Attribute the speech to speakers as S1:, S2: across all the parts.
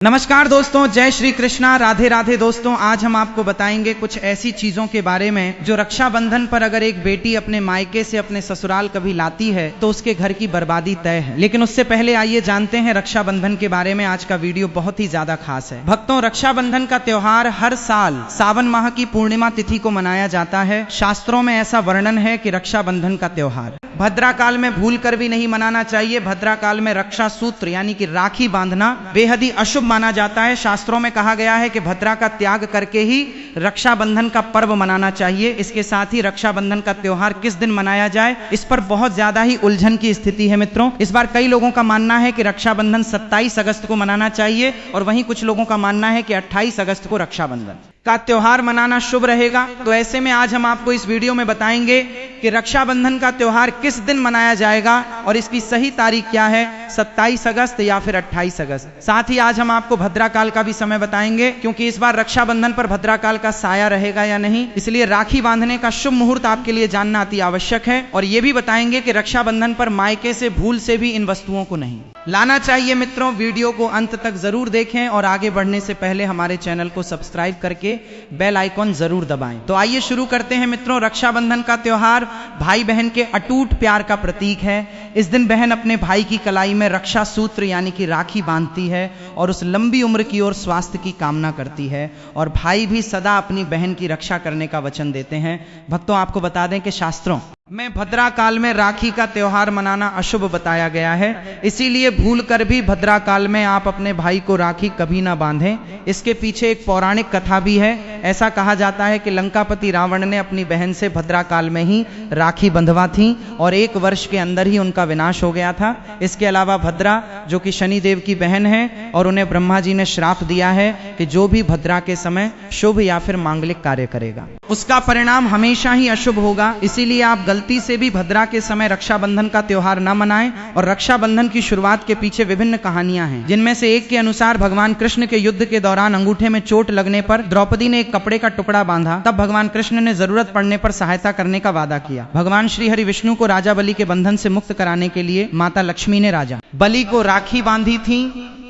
S1: नमस्कार दोस्तों, जय श्री कृष्णा, राधे राधे। दोस्तों, आज हम आपको बताएंगे कुछ ऐसी चीजों के बारे में जो रक्षाबंधन पर अगर एक बेटी अपने मायके से अपने ससुराल कभी लाती है तो उसके घर की बर्बादी तय है। लेकिन उससे पहले आइए जानते हैं रक्षाबंधन के बारे में। आज का वीडियो बहुत ही ज्यादा खास है। भक्तों, रक्षाबंधन का त्योहार हर साल सावन माह की पूर्णिमा तिथि को मनाया जाता है। शास्त्रों में ऐसा वर्णन है कि रक्षाबंधन का त्योहार भद्रा काल में भूल कर भी नहीं मनाना चाहिए। भद्रा काल में रक्षा सूत्र यानी कि राखी बांधना बेहद ही अशुभ माना जाता है। शास्त्रों में कहा गया है कि भद्रा का त्याग करके ही रक्षाबंधन का पर्व मनाना चाहिए। इसके साथ ही रक्षाबंधन का त्योहार किस दिन मनाया जाए, इस पर बहुत ज्यादा ही उलझन की स्थिति है। मित्रों, इस बार कई लोगों का मानना है कि रक्षाबंधन 27 अगस्त को मनाना चाहिए और वहीं कुछ लोगों का मानना है कि 28 अगस्त को रक्षाबंधन का त्योहार मनाना शुभ रहेगा। तो ऐसे में आज हम आपको इस वीडियो में बताएंगे कि रक्षाबंधन का त्योहार किस दिन मनाया जाएगा और इसकी सही तारीख क्या है, 27 अगस्त या फिर 28 अगस्त। साथ ही आज हम आपको भद्रा काल का भी समय बताएंगे, क्योंकि इस बार रक्षाबंधन पर भद्रा काल का साया रहेगा या नहीं। इसलिए राखी बांधने का शुभ मुहूर्त आपके लिए जानना अति आवश्यक है। और ये भी बताएंगे कि रक्षाबंधन पर मायके से भूल से भी इन वस्तुओं को नहीं लाना चाहिए। मित्रों, वीडियो को अंत तक जरूर देखें और आगे बढ़ने से पहले हमारे चैनल को सब्सक्राइब करके बेल आइकॉन जरूर दबाएं। तो आइए शुरू करते हैं। मित्रों, रक्षाबंधन का त्योहार भाई बहन के अटूट प्यार का प्रतीक है। इस दिन बहन अपने भाई की कलाई में रक्षा सूत्र यानी कि राखी बांधती है और उस लंबी उम्र की ओर स्वास्थ्य की कामना करती है। और भाई भी सदा अपनी बहन की रक्षा करने का वचन देते हैं। भक्तों, आपको बता दें कि शास्त्रों में भद्रा काल में राखी का त्योहार मनाना अशुभ बताया गया है। इसीलिए भूल कर भी भद्रा काल में आप अपने भाई को राखी कभी ना बांधें। इसके पीछे एक पौराणिक कथा भी है। ऐसा कहा जाता है कि लंकापति रावण ने अपनी बहन से भद्रा काल में ही राखी बंधवा थी और 1 वर्ष के अंदर ही उनका विनाश हो गया था। इसके अलावा भद्रा जो कि शनिदेव की बहन है और उन्हें ब्रह्मा जी ने श्राप दिया है कि जो भी भद्रा के समय शुभ या फिर मांगलिक कार्य करेगा उसका परिणाम हमेशा ही अशुभ होगा। इसीलिए आप गलती से भी भद्रा के समय रक्षाबंधन का त्योहार न मनाएं। और रक्षाबंधन की शुरुआत के पीछे विभिन्न कहानियां हैं, जिनमें से एक के अनुसार भगवान कृष्ण के युद्ध के दौरान अंगूठे में चोट लगने पर द्रौपदी ने एक कपड़े का टुकड़ा बांधा। तब भगवान कृष्ण ने जरूरत पड़ने पर सहायता करने का वादा किया। भगवान श्री हरि विष्णु को राजा बलि के बंधन से मुक्त कराने के लिए माता लक्ष्मी ने राजा बलि को राखी बांधी थी।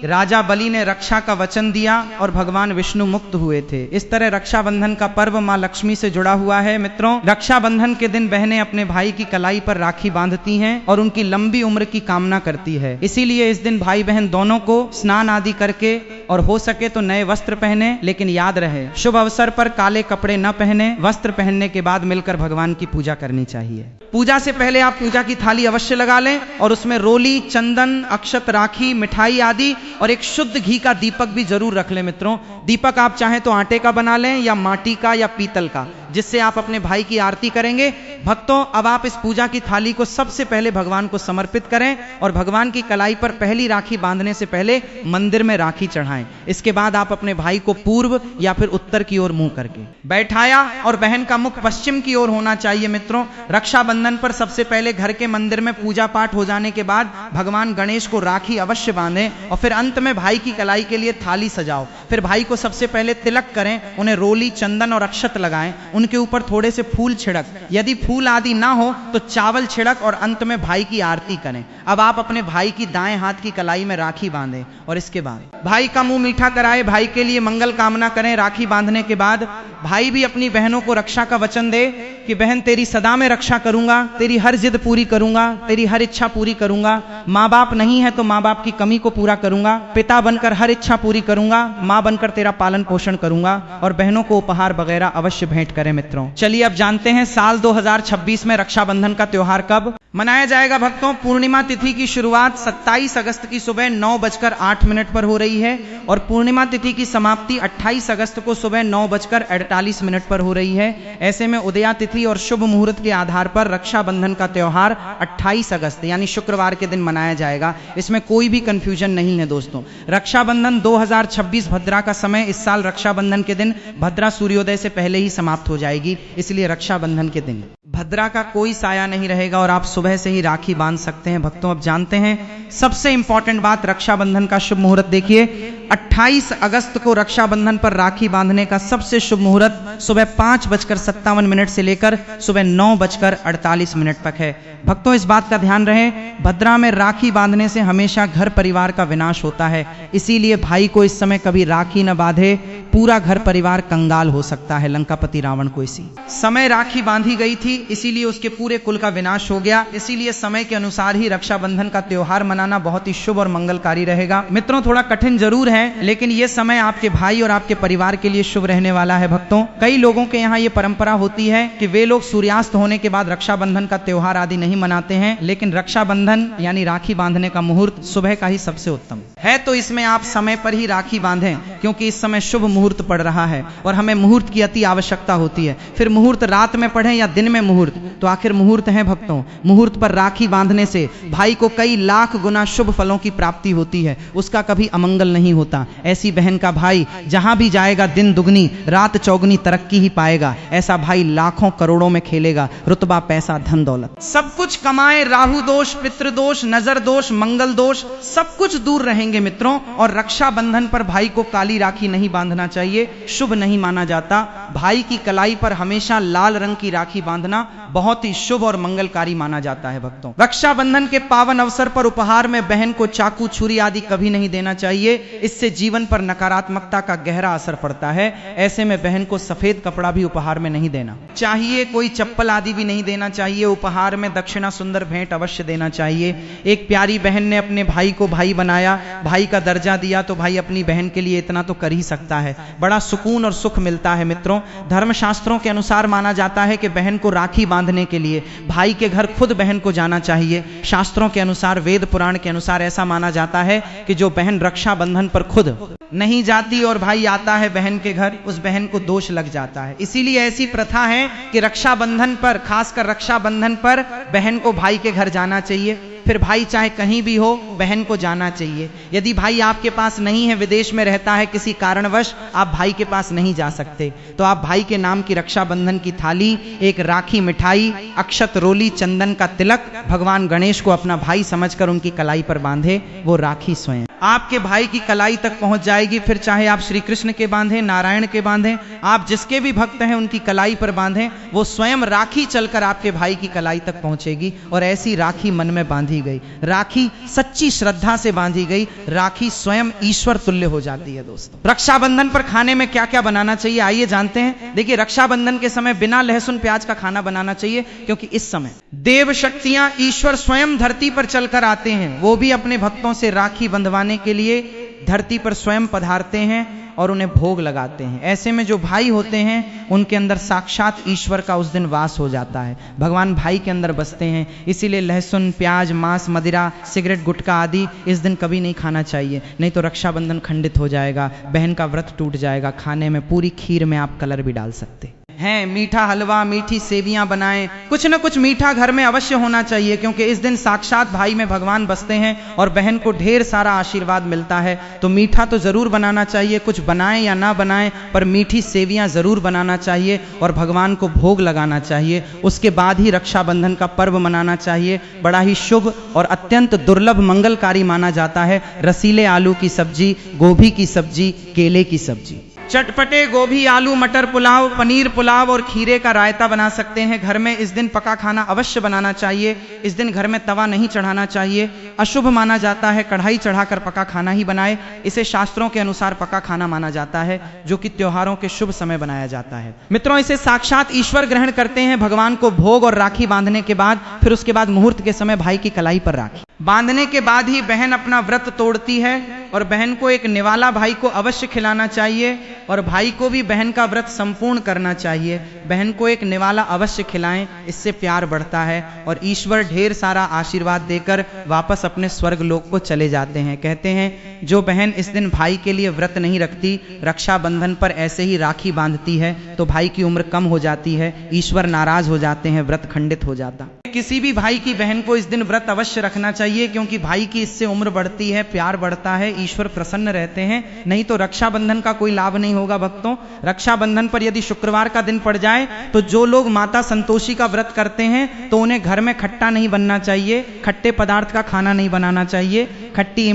S1: राजा बलि ने रक्षा का वचन दिया और भगवान विष्णु मुक्त हुए थे। इस तरह रक्षाबंधन का पर्व मां लक्ष्मी से जुड़ा हुआ है। मित्रों, रक्षाबंधन के दिन बहनें अपने भाई की कलाई पर राखी बांधती हैं और उनकी लंबी उम्र की कामना करती है। इसीलिए इस दिन भाई बहन दोनों को स्नान आदि करके और हो सके तो नए वस्त्र पहने। लेकिन याद रहे, शुभ अवसर पर काले कपड़े न पहने। वस्त्र पहनने के बाद मिलकर भगवान की पूजा करनी चाहिए। पूजा से पहले आप पूजा की थाली अवश्य लगा लें और उसमें रोली, चंदन, अक्षत, राखी, मिठाई आदि और एक शुद्ध घी का दीपक भी जरूर रख लें। मित्रों, दीपक आप चाहें तो आटे का बना लें या माटी का या पीतल का, जिससे आप अपने भाई की आरती करेंगे। भक्तों, अब आप इस पूजा की थाली को सबसे पहले भगवान को समर्पित करें और भगवान की कलाई पर पहली राखी बांधने से पहले मंदिर में राखी चढ़ाएं। इसके बाद आप अपने भाई को पूर्व या फिर उत्तर की ओर मुंह करके बैठाया और बहन का मुख पश्चिम की ओर होना चाहिए। मित्रों, रक्षाबंधन पर सबसे पहले घर के मंदिर में पूजा पाठ हो जाने के बाद भगवान गणेश को राखी अवश्य बांधें और फिर अंत में भाई की कलाई के लिए थाली सजाओ। फिर भाई को सबसे पहले तिलक करें, उन्हें रोली, चंदन और अक्षत लगाएं, उनके ऊपर थोड़े से फूल छिड़क, यदि फूल आदि ना हो तो चावल छिड़क और अंत में भाई की आरती करें। अब आप अपने भाई की दाएं हाथ की कलाई में राखी बांधें और इसके बाद भाई का मुंह मीठा कराए, भाई के लिए मंगल कामना करें। राखी बांधने के बाद भाई भी अपनी बहनों को रक्षा का वचन दे कि बहन, तेरी सदा में रक्षा करूंगा, तेरी हर जिद पूरी करूंगा, तेरी हर इच्छा पूरी करूंगा। माँ बाप नहीं है तो माँ बाप की कमी को पूरा करूंगा, पिता बनकर हर इच्छा पूरी करूंगा, माँ बनकर तेरा पालन पोषण करूंगा। और बहनों को उपहार वगैरह अवश्य भेंट करें। मित्रों, चलिए अब जानते हैं साल 2026 में रक्षाबंधन का त्योहार कब मनाया जाएगा। भक्तों, पूर्णिमा तिथि की शुरुआत 27 अगस्त की सुबह 9:08 पर हो रही है और पूर्णिमा तिथि की समाप्ति 28 अगस्त को सुबह 9:48 पर हो रही है। ऐसे में उदया तिथि और शुभ मुहूर्त के आधार पर रक्षाबंधन का त्योहार 28 अगस्त यानी शुक्रवार के दिन मनाया जाएगा। इसमें कोई भी कंफ्यूजन नहीं है। दोस्तों, रक्षाबंधन 2026 भद्रा का समय इस साल रक्षाबंधन के दिन भद्रा सूर्योदय से पहले ही समाप्त हो जाएगी। इसलिए रक्षाबंधन के दिन भद्रा का कोई साया नहीं रहेगा और आप सुबह से ही राखी बांध सकते हैं। भक्तों, अब जानते हैं सबसे इंपॉर्टेंट बात, रक्षाबंधन का शुभ मुहूर्त देखिए। 28 अगस्त को रक्षाबंधन पर राखी बांधने का सबसे शुभ मुहूर्त सुबह 5:57 से लेकर सुबह 9:48 तक है। भक्तों, इस बात का ध्यान रहे, भद्रा में राखी बांधने से हमेशा घर परिवार का विनाश होता है, इसीलिए भाई को इस समय कभी राखी न बांधे, पूरा घर परिवार कंगाल हो सकता है। लंकापति रावण को इसी समय राखी बांधी गई थी, इसीलिए उसके पूरे कुल का विनाश हो गया। इसीलिए समय के अनुसार ही रक्षाबंधन का त्योहार मनाना बहुत ही शुभ और मंगलकारी रहेगा। मित्रों, थोड़ा कठिन जरूर है, लेकिन ये समय आपके भाई और आपके परिवार के लिए शुभ रहने वाला है। भक्तों, कई लोगों के यहाँ ये परंपरा होती है कि वे लोग सूर्यास्त होने के बाद रक्षाबंधन का त्योहार आदि नहीं मनाते हैं, लेकिन रक्षाबंधन यानी राखी बांधने का मुहूर्त सुबह का ही सबसे उत्तम है। तो इसमें आप समय पर ही राखी बांधें, क्योंकि इस समय शुभ मुहूर्त पड़ रहा है और हमें मुहूर्त की अति आवश्यकता होती है। फिर मुहूर्त रात में पढ़ें या दिन में मुहूर्त, तो आखिर मुहूर्त है। भक्तों, मुहूर्त पर राखी बांधने से भाई को कई लाख गुना शुभ फलों की प्राप्ति होती है, उसका कभी अमंगल नहीं होता। ऐसी बहन का भाई जहां भी जाएगा दिन दुगनी रात चौगुनी तरक्की ही पाएगा। ऐसा भाई लाखों करोड़ों में खेलेगा, रुतबा पैसा धन दौलत सब कुछ कमाए, राहु दोष पितृदोष नजर दोष मंगल दोष सब कुछ दूर रहेंगे। मित्रों, और रक्षाबंधन पर भाई को काली राखी नहीं बांधना चाहिए, शुभ नहीं माना जाता। भाई की कलाई पर हमेशा लाल रंग की राखी बांधना बहुत ही शुभ और मंगलकारी माना जाता है। भक्तों, रक्षाबंधन के पावन अवसर पर उपहार में बहन को चाकू छुरी आदि कभी नहीं देना चाहिए, इससे जीवन पर नकारात्मकता का गहरा असर पड़ता है। ऐसे में बहन को सफेद कपड़ा भी उपहार में नहीं देना चाहिए, कोई चप्पल आदि भी नहीं देना चाहिए। उपहार में दक्षिणा सुंदर भेंट अवश्य देना चाहिए। एक प्यारी बहन ने अपने भाई को भाई बनाया, भाई का दर्जा दिया, तो भाई अपनी बहन के लिए इतना तो कर ही सकता है, बड़ा सुकून और सुख मिलता है। मित्रों, धर्मशास्त्रों के अनुसार माना जाता है कि बहन को राखी बांधने के लिए भाई के घर खुद बहन को जाना चाहिए। शास्त्रों के अनुसार, वेद पुराण के अनुसार ऐसा माना जाता है कि जो बहन रक्षाबंधन पर खुद नहीं जाती और भाई आता है बहन के घर, उस बहन को दोष लग जाता है। इसीलिए ऐसी प्रथा है कि रक्षाबंधन पर, खासकर रक्षाबंधन पर बहन को भाई के घर जाना चाहिए। फिर भाई चाहे कहीं भी हो, बहन को जाना चाहिए। यदि भाई आपके पास नहीं है, विदेश में रहता है, किसी कारणवश आप भाई के पास नहीं जा सकते, तो आप भाई के नाम की रक्षाबंधन की थाली, एक राखी मिठाई, अक्षत रोली, चंदन का तिलक भगवान गणेश को अपना भाई समझकर उनकी कलाई पर बांधे। वो राखी स्वयं आपके भाई की कलाई तक पहुंच जाएगी। फिर चाहे आप श्री कृष्ण के बांधें, नारायण के बांधें, आप जिसके भी भक्त हैं उनकी कलाई पर बांधें, वो स्वयं राखी चलकर आपके भाई की कलाई तक पहुंचेगी। और ऐसी राखी मन में बांधी गई, राखी सच्ची श्रद्धा से बांधी गई, राखी स्वयं ईश्वर तुल्य हो जाती है। दोस्तों, रक्षाबंधन पर खाने में क्या क्या बनाना चाहिए, आइए जानते हैं। देखिए, रक्षाबंधन के समय बिना लहसुन प्याज का खाना बनाना चाहिए, क्योंकि इस समय देव शक्तियां, ईश्वर स्वयं धरती पर चलकर आते हैं। वो भी अपने भक्तों से राखी बंधवाने के लिए धरती पर स्वयं पधारते हैं और उन्हें भोग लगाते हैं। ऐसे में जो भाई होते हैं उनके अंदर साक्षात ईश्वर का उस दिन वास हो जाता है, भगवान भाई के अंदर बसते हैं। इसीलिए लहसुन प्याज मांस मदिरा सिगरेट गुटखा आदि इस दिन कभी नहीं खाना चाहिए, नहीं तो रक्षाबंधन खंडित हो जाएगा, बहन का व्रत टूट जाएगा। खाने में पूरी खीर में आप कलर भी डाल सकते हैं, मीठा हलवा, मीठी सेवियां बनाएं, कुछ न कुछ मीठा घर में अवश्य होना चाहिए, क्योंकि इस दिन साक्षात भाई में भगवान बसते हैं और बहन को ढेर सारा आशीर्वाद मिलता है। तो मीठा तो जरूर बनाना चाहिए, कुछ बनाएं या ना बनाएं, पर मीठी सेवियां जरूर बनाना चाहिए और भगवान को भोग लगाना चाहिए। उसके बाद ही रक्षाबंधन का पर्व मनाना चाहिए। बड़ा ही शुभ और अत्यंत दुर्लभ मंगलकारी माना जाता है रसीले आलू की सब्जी, गोभी की सब्जी, केले की सब्जी, चटपटे गोभी आलू मटर पुलाव, पनीर पुलाव और खीरे का रायता बना सकते हैं। घर में इस दिन पका खाना अवश्य बनाना चाहिए। इस दिन घर में तवा नहीं चढ़ाना चाहिए, अशुभ माना जाता है। कढ़ाई चढ़ाकर पका खाना ही बनाए, इसे शास्त्रों के अनुसार पका खाना माना जाता है, जो कि त्योहारों के शुभ समय बनाया जाता है। मित्रों, इसे साक्षात ईश्वर ग्रहण करते हैं। भगवान को भोग और राखी बांधने के बाद, फिर उसके बाद मुहूर्त के समय भाई की कलाई पर राखी बांधने के बाद ही बहन अपना व्रत तोड़ती है और बहन को एक निवाला भाई को अवश्य खिलाना चाहिए और भाई को भी बहन का व्रत संपूर्ण करना चाहिए। बहन को एक निवाला अवश्य खिलाएं, इससे प्यार बढ़ता है और ईश्वर ढेर सारा आशीर्वाद देकर वापस अपने स्वर्ग लोक को चले जाते हैं। कहते हैं जो बहन इस दिन भाई के लिए व्रत नहीं रखती, रक्षाबंधन पर ऐसे ही राखी बांधती है, तो भाई की उम्र कम हो जाती है, ईश्वर नाराज हो जाते हैं, व्रत खंडित हो जाता। किसी भी भाई की बहन को इस दिन व्रत अवश्य रखना चाहिए। चाहिए, क्योंकि भाई की इससे उम्र बढ़ती है, प्यार बढ़ता है, ईश्वर प्रसन्न रहते हैं। नहीं तो रक्षाबंधन का कोई लाभ नहीं होगा भक्तों। रक्षाबंधन पर यदि शुक्रवार का दिन पड़ जाए तो जो लोग माता संतोषी का व्रत करते हैं तो उन्हें घर में खट्टा नहीं बनना चाहिए, खट्टे पदार्थ का खाना नहीं बनाना चाहिए। खट्टी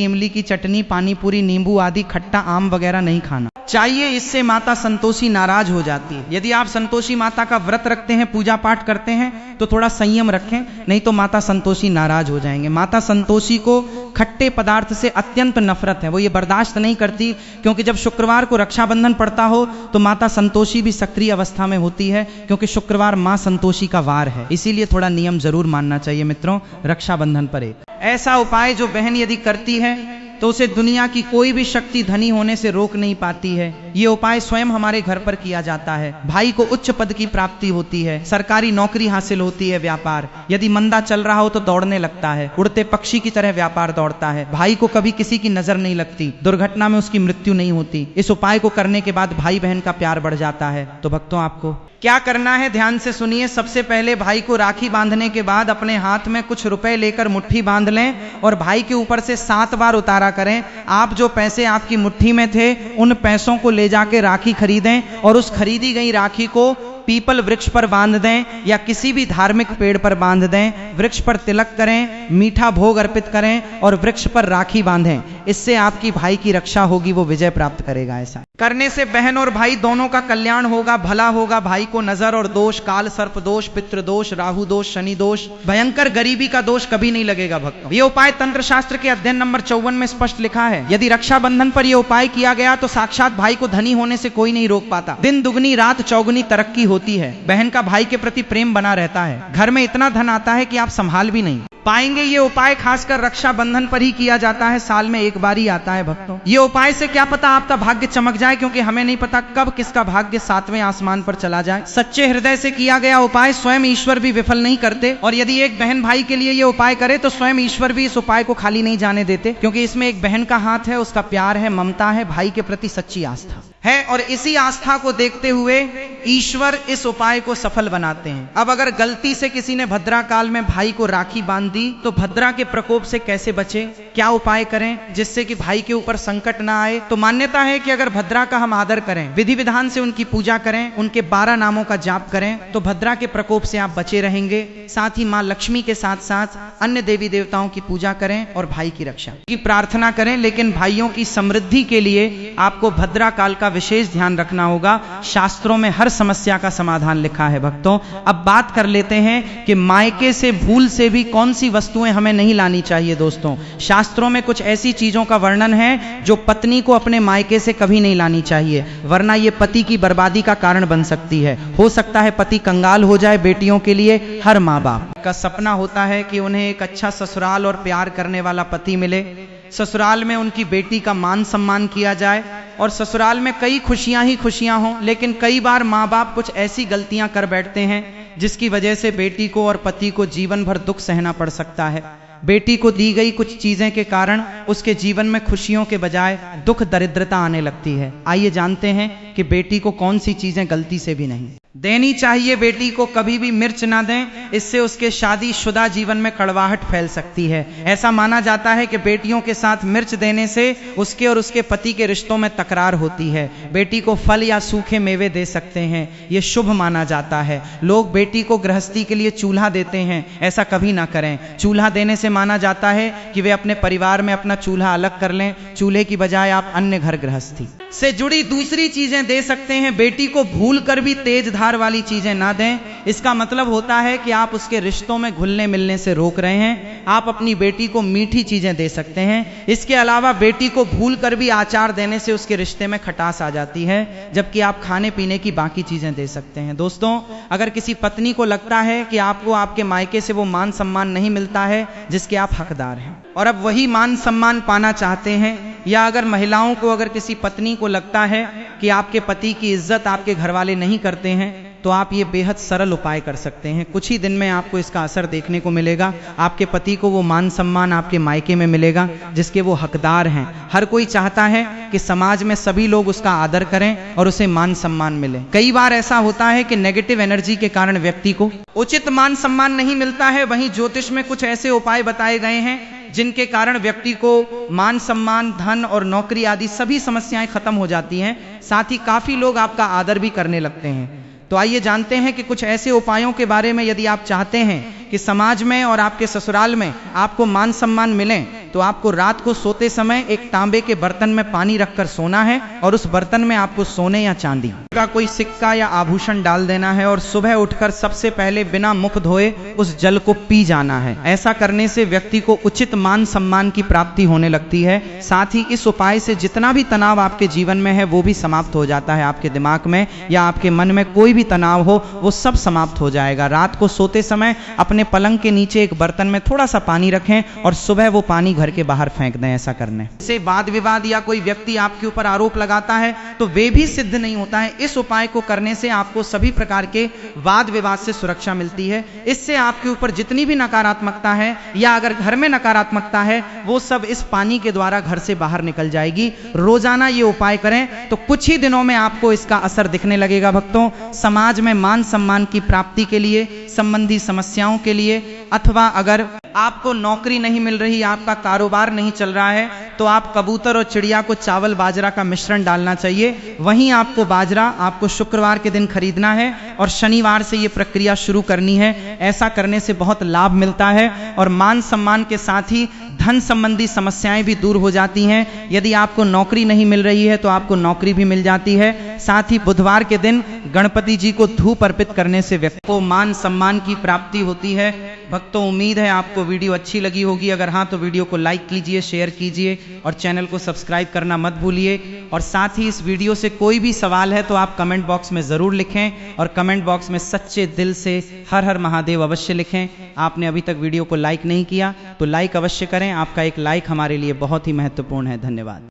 S1: इमली की चटनी, पानी पूरी, नींबू आदि खट्टा आम वगैरह नहीं खाना चाहिए। इससे माता संतोषी नाराज हो जाती है। यदि आप संतोषी माता का व्रत रखते हैं, पूजा पाठ करते हैं, तो थोड़ा संयम रखें, नहीं तो माता संतोषी नाराज हो जाएंगे। माता संतोषी को खट्टे पदार्थ से अत्यंत नफरत है, वो ये बर्दाश्त नहीं करती, क्योंकि जब शुक्रवार को रक्षाबंधन पड़ता हो तो माता संतोषी भी सक्रिय अवस्था में होती है, क्योंकि शुक्रवार मां संतोषी का वार है। इसीलिए थोड़ा नियम जरूर मानना चाहिए मित्रों रक्षाबंधन पर। एक ऐसा उपाय जो बहन यदि करती है तो उसे दुनिया की कोई भी शक्ति धनी होने से रोक नहीं पाती है। ये उपाय स्वयं हमारे घर पर किया जाता है। भाई को उच्च पद की प्राप्ति होती है, सरकारी नौकरी हासिल होती है, व्यापार यदि मंदा चल रहा हो तो दौड़ने लगता है, उड़ते पक्षी की तरह व्यापार दौड़ता है। भाई को कभी किसी की नजर नहीं लगती, दुर्घटना में उसकी मृत्यु नहीं होती। इस उपाय को करने के बाद भाई बहन का प्यार बढ़ जाता है। तो भक्तों, आपको क्या करना है, ध्यान से सुनिए। सबसे पहले भाई को राखी बांधने के बाद अपने हाथ में कुछ रुपए लेकर मुट्ठी बांध लें और भाई के ऊपर से 7 बार उतारा करें। आप जो पैसे आपकी मुट्ठी में थे उन पैसों को ले जाके राखी खरीदें और उस खरीदी गई राखी को पीपल वृक्ष पर बांध दें या किसी भी धार्मिक पेड़ पर बांध दें। वृक्ष पर तिलक करें, मीठा भोग अर्पित करें और वृक्ष पर राखी बांधें। इससे आपकी भाई की रक्षा होगी, वो विजय प्राप्त करेगा। ऐसा करने से बहन और भाई दोनों का कल्याण होगा, भला होगा। भाई को नजर और दोष, काल सर्प दोष, पितृ दोष, राहु दोष, शनि दोष, भयंकर गरीबी का दोष कभी नहीं लगेगा भक्तों। ये उपाय तंत्र शास्त्र के अध्ययन नंबर 54 में स्पष्ट लिखा है। यदि रक्षाबंधन पर यह उपाय किया गया तो साक्षात भाई को धनी होने से कोई नहीं रोक पाता। दिन दुगनी रात चौगुनी तरक्की होती है। बहन का भाई के प्रति प्रेम बना रहता है। घर में इतना धन आता है कि आप संभाल भी नहीं पाएंगे। ये उपाय खासकर रक्षाबंधन पर ही किया जाता है, साल में एक बार ही आता है भक्तों। ये उपाय से क्या पता आपका भाग्य चमक जाए, क्योंकि हमें नहीं पता कब किसका भाग्य 7वें आसमान पर चला जाए। सच्चे हृदय से किया गया उपाय स्वयं ईश्वर भी विफल नहीं करते, और यदि एक बहन भाई के लिए ये उपाय करे तो स्वयं ईश्वर भी इस उपाय को खाली नहीं जाने देते, क्योंकि इसमें एक बहन का हाथ है, उसका प्यार है, ममता है, भाई के प्रति सच्ची आस्था है, और इसी आस्था को देखते हुए ईश्वर इस उपाय को सफल बनाते हैं। अब अगर गलती से किसी ने भद्रा काल में भाई को राखी बांध दी तो भद्रा के प्रकोप से कैसे बचे, क्या उपाय करें जिससे कि भाई के ऊपर संकट ना आए। तो मान्यता है कि अगर भद्रा का हम आदर करें, विधि विधान से उनकी पूजा करें, उनके 12 नामों का जाप करें, तो भद्रा के प्रकोप से आप बचे रहेंगे। साथ ही मां लक्ष्मी के साथ साथ अन्य देवी देवताओं की पूजा करें और भाई की रक्षा की प्रार्थना करें। लेकिन भाइयों की समृद्धि के लिए आपको भद्रा काल का विशेष ध्यान रखना होगा। शास्त्रों में हर समस्या का समाधान लिखा है भक्तों। अब बात कर लेते हैं कि मायके से भूल से भी कौन सी वस्तुएं हमें नहीं लानी चाहिए। दोस्तों, शास्त्रों में कुछ ऐसी चीजों का वर्णन है जो पत्नी को अपने मायके से कभी नहीं लानी चाहिए, वरना यह पति की बर्बादी का कारण बन सकती है। हो सकता है पति कंगाल हो जाए। बेटियों के लिए हर माँ बाप का सपना होता है कि उन्हें एक अच्छा ससुराल और प्यार करने वाला पति मिले, ससुराल में उनकी बेटी का मान सम्मान किया जाए और ससुराल में कई खुशियां ही खुशियां हों। लेकिन कई बार माँ बाप कुछ ऐसी गलतियां कर बैठते हैं जिसकी वजह से बेटी को और पति को जीवन भर दुख सहना पड़ सकता है। बेटी को दी गई कुछ चीजें के कारण उसके जीवन में खुशियों के बजाय दुख दरिद्रता आने लगती है। आइए जानते हैं कि बेटी को कौन सी चीजें गलती से भी नहीं देनी चाहिए। बेटी को कभी भी मिर्च ना दें, इससे उसके शादीशुदा जीवन में कड़वाहट फैल सकती है। ऐसा माना जाता है कि बेटियों के साथ मिर्च देने से उसके और उसके पति के रिश्तों में तकरार होती है। बेटी को फल या सूखे मेवे दे सकते हैं, यह शुभ माना जाता है। लोग बेटी को गृहस्थी के लिए चूल्हा देते हैं, ऐसा कभी ना करें। चूल्हा देने से माना जाता है कि वे अपने परिवार में अपना चूल्हा अलग कर लें। चूल्हे की बजाय आप अन्य घर गृहस्थी से जुड़ी दूसरी चीजें दे सकते हैं। बेटी को भूल कर भी तेज धार वाली चीजें ना दें। इसका मतलब होता है कि आप उसके रिश्तों में घुलने मिलने से रोक रहे हैं। आप अपनी बेटी को मीठी चीजें दे सकते हैं। इसके अलावा बेटी को भूल कर भी आचार देने से उसके रिश्ते में खटास आ जाती है, जबकि आप खाने पीने की बाकी चीजें दे सकते हैं। दोस्तों, अगर किसी पत्नी को लगता है कि आपको आपके मायके से वो मान सम्मान नहीं मिलता है जिसके आप हकदार हैं और अब वही मान सम्मान पाना चाहते हैं, या अगर महिलाओं को, अगर किसी पत्नी को लगता है कि आपके पति की इज्जत आपके घर वाले नहीं करते हैं, तो आप ये बेहद सरल उपाय कर सकते हैं। कुछ ही दिन में आपको इसका असर देखने को मिलेगा। आपके पति को वो मान सम्मान आपके मायके में मिलेगा जिसके वो हकदार हैं। हर कोई चाहता है कि समाज में सभी लोग उसका आदर करें और उसे मान सम्मान मिले। कई बार ऐसा होता है कि नेगेटिव एनर्जी के कारण व्यक्ति को उचित मान सम्मान नहीं मिलता है। वहीं ज्योतिष में कुछ ऐसे उपाय बताए गए हैं जिनके कारण व्यक्ति को मान सम्मान, धन और नौकरी आदि सभी समस्याएं खत्म हो जाती हैं। साथ ही काफी लोग आपका आदर भी करने लगते हैं। तो आइए जानते हैं कि कुछ ऐसे उपायों के बारे में। यदि आप चाहते हैं कि समाज में और आपके ससुराल में आपको मान सम्मान मिले, तो आपको रात को सोते समय एक तांबे के बर्तन में पानी रखकर सोना है और उस बर्तन में आपको सोने या चांदी का कोई सिक्का या आभूषण डाल देना है और सुबह उठकर सबसे पहले बिना मुख धोए उस जल को पी जाना है। ऐसा करने से व्यक्ति को उचित मान सम्मान की प्राप्ति होने लगती है। साथ ही इस उपाय से जितना भी तनाव आपके जीवन में है वो भी समाप्त हो जाता है। आपके दिमाग में या आपके मन में कोई भी तनाव हो वो सब समाप्त हो जाएगा। रात को सोते समय अपने पलंग के नीचे एक बर्तन में थोड़ा सा पानी रखें और सुबह वो पानी घर के बाहर फेंक दें। ऐसा करने से वाद विवाद या कोई व्यक्ति आपके ऊपर आरोप लगाता है तो वे भी सिद्ध नहीं होता है। इस उपाय को करने से आपको सभी प्रकार के वाद विवाद से सुरक्षा मिलती है। इससे आपके ऊपर जितनी भी नकारात्मकता है या अगर घर में नकारात्मकता है वो सब इस पानी के द्वारा घर से बाहर निकल जाएगी। रोजाना ये उपाय करें तो कुछ ही दिनों में आपको इसका असर दिखने लगेगा। भक्तों, समाज में मान सम्मान की प्राप्ति के लिए, संबंधी समस्याओं के लिए, अथवा अगर आपको नौकरी नहीं मिल रही, आपका कारोबार नहीं चल रहा है, तो आप कबूतर और चिड़िया को चावल बाजरा का मिश्रण डालना चाहिए। वहीं आपको बाजरा आपको शुक्रवार के दिन खरीदना है और शनिवार से ये प्रक्रिया शुरू करनी है। ऐसा करने से बहुत लाभ मिलता है और मान सम्मान के साथ ही धन संबंधी समस्याएं भी दूर हो जाती हैं। यदि आपको नौकरी नहीं मिल रही है तो आपको नौकरी भी मिल जाती है। साथ ही बुधवार के दिन गणपति जी को धूप अर्पित करने से व्यक्ति को मान सम्मान की प्राप्ति होती है। भक्तों, उम्मीद है आपको वीडियो अच्छी लगी होगी। अगर हाँ तो वीडियो को लाइक कीजिए, शेयर कीजिए और चैनल को सब्सक्राइब करना मत भूलिए। और साथ ही इस वीडियो से कोई भी सवाल है तो आप कमेंट बॉक्स में ज़रूर लिखें और कमेंट बॉक्स में सच्चे दिल से हर हर महादेव अवश्य लिखें। आपने अभी तक वीडियो को लाइक नहीं किया तो लाइक अवश्य करें। आपका एक लाइक हमारे लिए बहुत ही महत्वपूर्ण है। धन्यवाद।